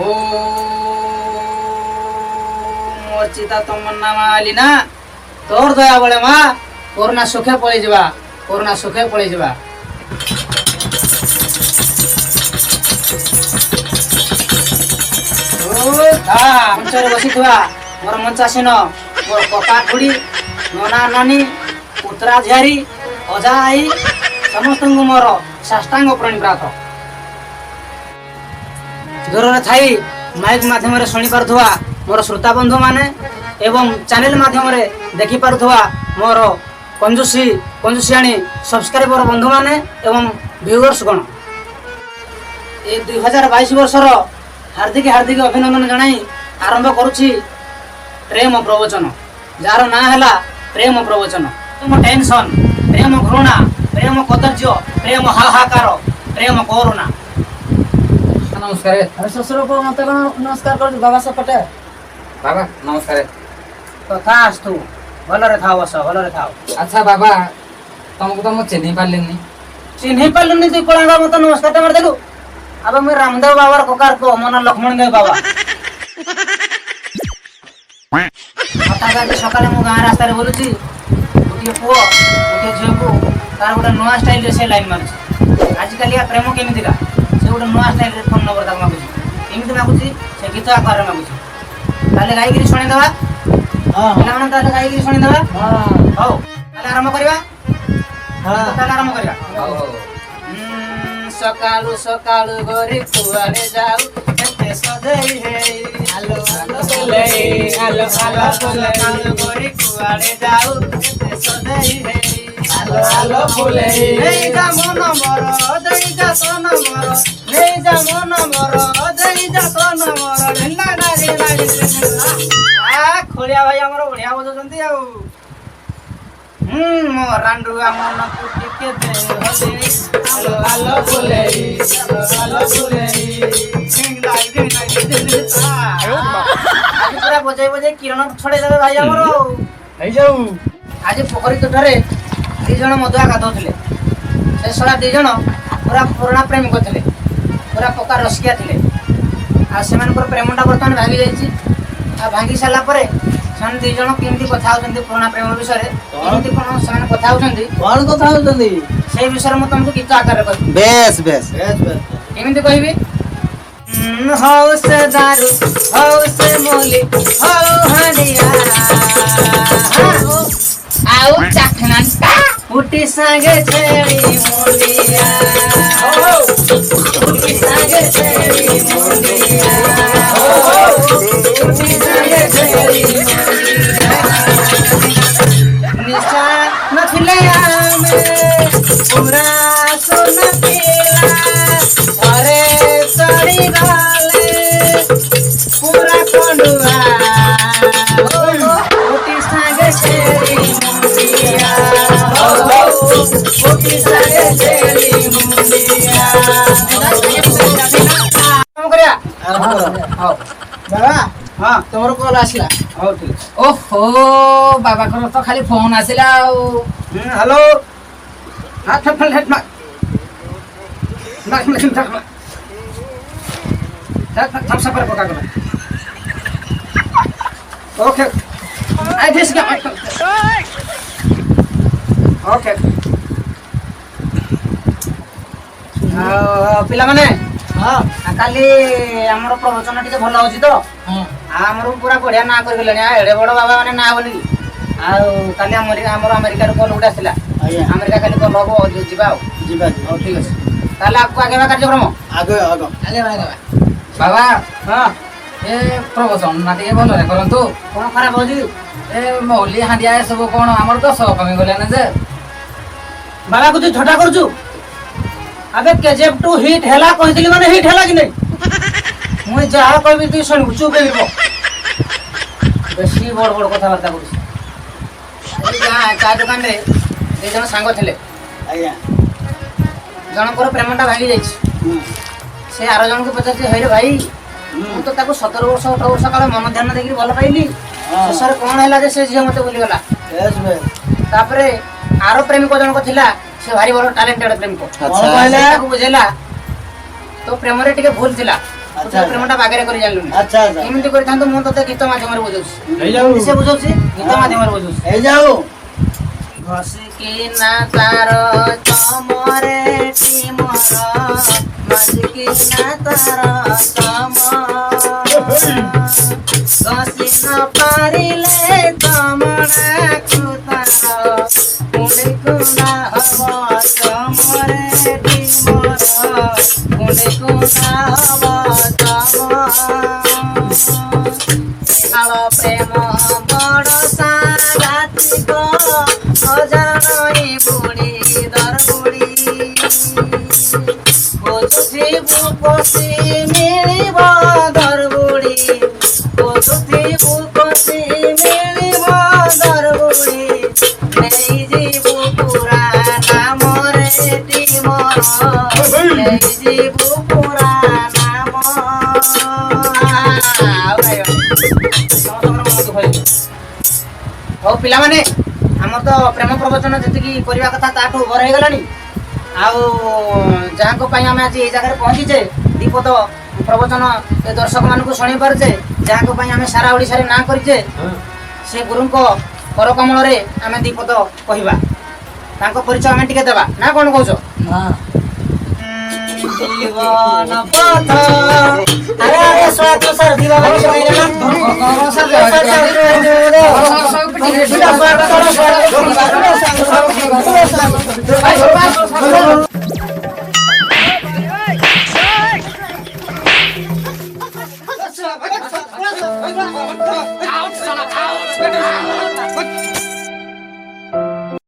ओ मोर्चिता तमन्ना माली ना तोर दया बळे मा कोरोना सुखे पळी जिवा कोरोना सुखे पळी जिवा मंचर बसी थवा मोर मंचासीन मोर कका खुड़ी नना नानी पुत्रा झियारी अजा आई समस्त मोर साष्टांग प्रणिपात दूर थाई माइक माध्यम शुणी पार्थुवा मोर श्रोता बंधु माने एवं चैनल माध्यम देखि पार्थुवा मोर कंजूसियाणी सब्सक्राइबर बंधु माने एवं व्यूअर्स गण ए 2022 वर्षर हार्दिक हार्दिक अभिनंदन जनाई आरंभ करुछि प्रेम प्रवचन जार ना हला प्रेम प्रवचन तुम टेंशन प्रेम घृणा प्रेम कदर्य प्रेम हाहाकार प्रेम करुणा नमस्कार अरे ससुर को मत नमस्कार कर बाबा सब पटे बाबा नमस्कार तो था तू भलरे थाओ बस भलरे थाओ अच्छा बाबा तुमको तो मु चिन्ह पारलिनी तू कोळा मत नमस्कार मार देलु अब मैं रामदेव बाबार कोकार को मन लक्ष्मण देव बाबा सकाले मु गाँ रास्ता रे बोलुची गोटे पुओ गोटे झियो को तार गोटे नुआ स्टाइल रे से लाइन मारुची आजिकल या प्रेम केमितिका से गोटे नुआ स्टाइल रे फोन नंबर तक मागुची केमिति मागुची से गीत आकार रे मागुची ताले गाई गिरी सुणी देबा हां पिला मन ताले गाई गिरी सुणी देबा हां हो ताले आरंभ करबा हां ताले आरंभ करबा हो हो सकाळू सकाळू घरी कुआरे जाऊ एते सजई हे आलो आलो बोले आलो आलो सकाळू घरी कुआरे जाऊ एते सजई हे आलो आलो बोले नेई जा मन मोर देई जा सोन मोर नेई जा मन मोर देई जा सोन मोर ढेला नारी नारी आ खोलिया भाई हमर बढ़िया बजौछंती आउ मोरांडुआ मन कुटी के दे आलो आलो बोले आज पूरा बजाई बजाई किरण छड़े देबे भाई हमर हई जाऊ आज पोखरी तोठरे दी जण मधुआ गाधौथिले से सळा दी जण पूरा पुराना प्रेमिक थिले पूरा पक्का रसिया थिले आ सेमानकर प्रेमटा वर्तमान भांगी जाईची आ भांगी साला परे सन दी जण केमती कथा होचंदी पुराना प्रेम विषय रे केमती कोन समान कथा होचंदी कोन कथा होचंदी से विषय म तुमको गीत आकार रे कहबी बेस केमती कहबी हौ से दारू हौ से मोली हौ हनिया आउ चखना फुटी संगे छेड़ी मोलिया फुटी संगे छेड़ी मोलिया फुटी संगे छेड़ी निशा नथिले आमे पूरा सोना पीला अरे चढ़ी गले पूरा कंडुआ फुटी संगे छेड़ी मोलिया फुटी संगे छेड़ी मोलिया काम करिया हां बाबा हां तोर कॉल आसिला हो ठीक ओहो बाबा को तो खाली फोन आसिला हेलो हाथ फल हेड मार थम सफर पका कर ओके आई दिस गेट ओके पिला माने हां काली हमर प्रवचन टिके भलो होची तो हां हमर पूरा बढ़िया ना कर गेलनी एडे बड़ बाबा माने ना बोली आ काली हमर अमेरिका रो कॉल उडा आसिला अमेरिका खाली कॉल हो जीवा जीवा हो ठीक अछि ताले आपको आगे कार्यक्रम आगे बाबा हां ए प्रवचन ना टिके भलो रे करंतु कोन खराब होजी ए मौली हांडिया सब कोन हमर तो सब कमी गले ना जे बाबा को तू झटा करजु अबे केजीएफ 2 हिट हैला कहथिली माने हिट हैला कि नहीं मुई जा कहबी तू सुन चुप हेबो बेसी बड़ बड़ कथा वार्ता करू जा चा दुकान रे दे जण सांग थिले आया जनकर प्रेमटा भागी जाईछि से आरो जण को पचाछि हे रे भाई मु तो ताको 17 वर्ष 18 वर्ष काले मन ध्यान देकरी भल पाइली ससर कोन हैला जे से झियो मते बोली गला यस बे तापरे आरो प्रेमिक जण को थिला से भारी बड़ टैलेंटेड प्रेमिक अच्छा कहला ताको बुझेला तो प्रेम रे टिके भूल थिला ତୁ ପ୍ରେମଟା ବାଗରେ କରି ଜାଣିଲୁନି। ଆଚ୍ଛା ଆଚ୍ଛା ଏମିତି କରିଥାନ୍ତୁ ମୁଁ ତତେ ଗୀତ ମାଧ୍ୟମରେ ବୁଝଉଛି। ହେଇଯାଉ ସେ ବୁଝଉଛି ଗୀତ ମାଧ୍ୟମରେ ବୁଝଉଛି। ହେଇଯାଉ ଘଷିକି ନା ତାର ଚମରେ ଟିମର ଘଷିକି ନା ତାର ଚମ ଘଷି ନ ପାରିଲେ ଚମଡ଼ାକୁ ତାର କୁଣ୍ଡି କୁଣ୍ଡା ହବ ଚମରେ ଟିମର କୁଣ୍ଡି କୁଣ୍ଡା ହବ ଚମ ପ୍ରେମ ବଡ଼ ସାଘାତିକ ଅଜାଣଇ ବୁଢ଼ୀ ଦର ବୁଢ଼ୀ ବୁଝୁଥିବୁ ପଶି ମିଳିବ ଦର ବୁଢ଼ୀ ବୁଝୁଥିବୁ ପଶି ମିଳିବ ଦର ବୁଢ଼ୀ ନେଇଯିବୁ ପୁରା ନାମରେ ଟିମର ନେଇଯିବୁ ପୁରା ନାମ ହଉ ପିଲାମାନେ ଆମର ତ ପ୍ରେମ ପ୍ରବଚନ ଯେତିକି କରିବା କଥା ତାଠୁ ଓଭର ହେଇଗଲାଣି। ଆଉ ଯାହାଙ୍କ ପାଇଁ ଆମେ ଆଜି ଏଇ ଜାଗାରେ ପହଞ୍ଚିଛେ ଦୀପଦ ପ୍ରବଚନ ଏ ଦର୍ଶକମାନଙ୍କୁ ଶୁଣେଇ ପାରୁଛେ ଯାହାଙ୍କ ପାଇଁ ଆମେ ସାରା ଓଡ଼ିଶାରେ ନାଁ କରିଛେ ସେ ଗୁରୁଙ୍କ କରକମଳରେ ଆମେ ଦୀପଦ କହିବା ତାଙ୍କ ପରିଚୟ ଆମେ ଟିକେ ଦେବା ନା କ'ଣ କହୁଛ? ଜୀବନ ପଥ ଆରେ ଆରେ ସ୍ୱାଗତ sir Deepavali Out, son of a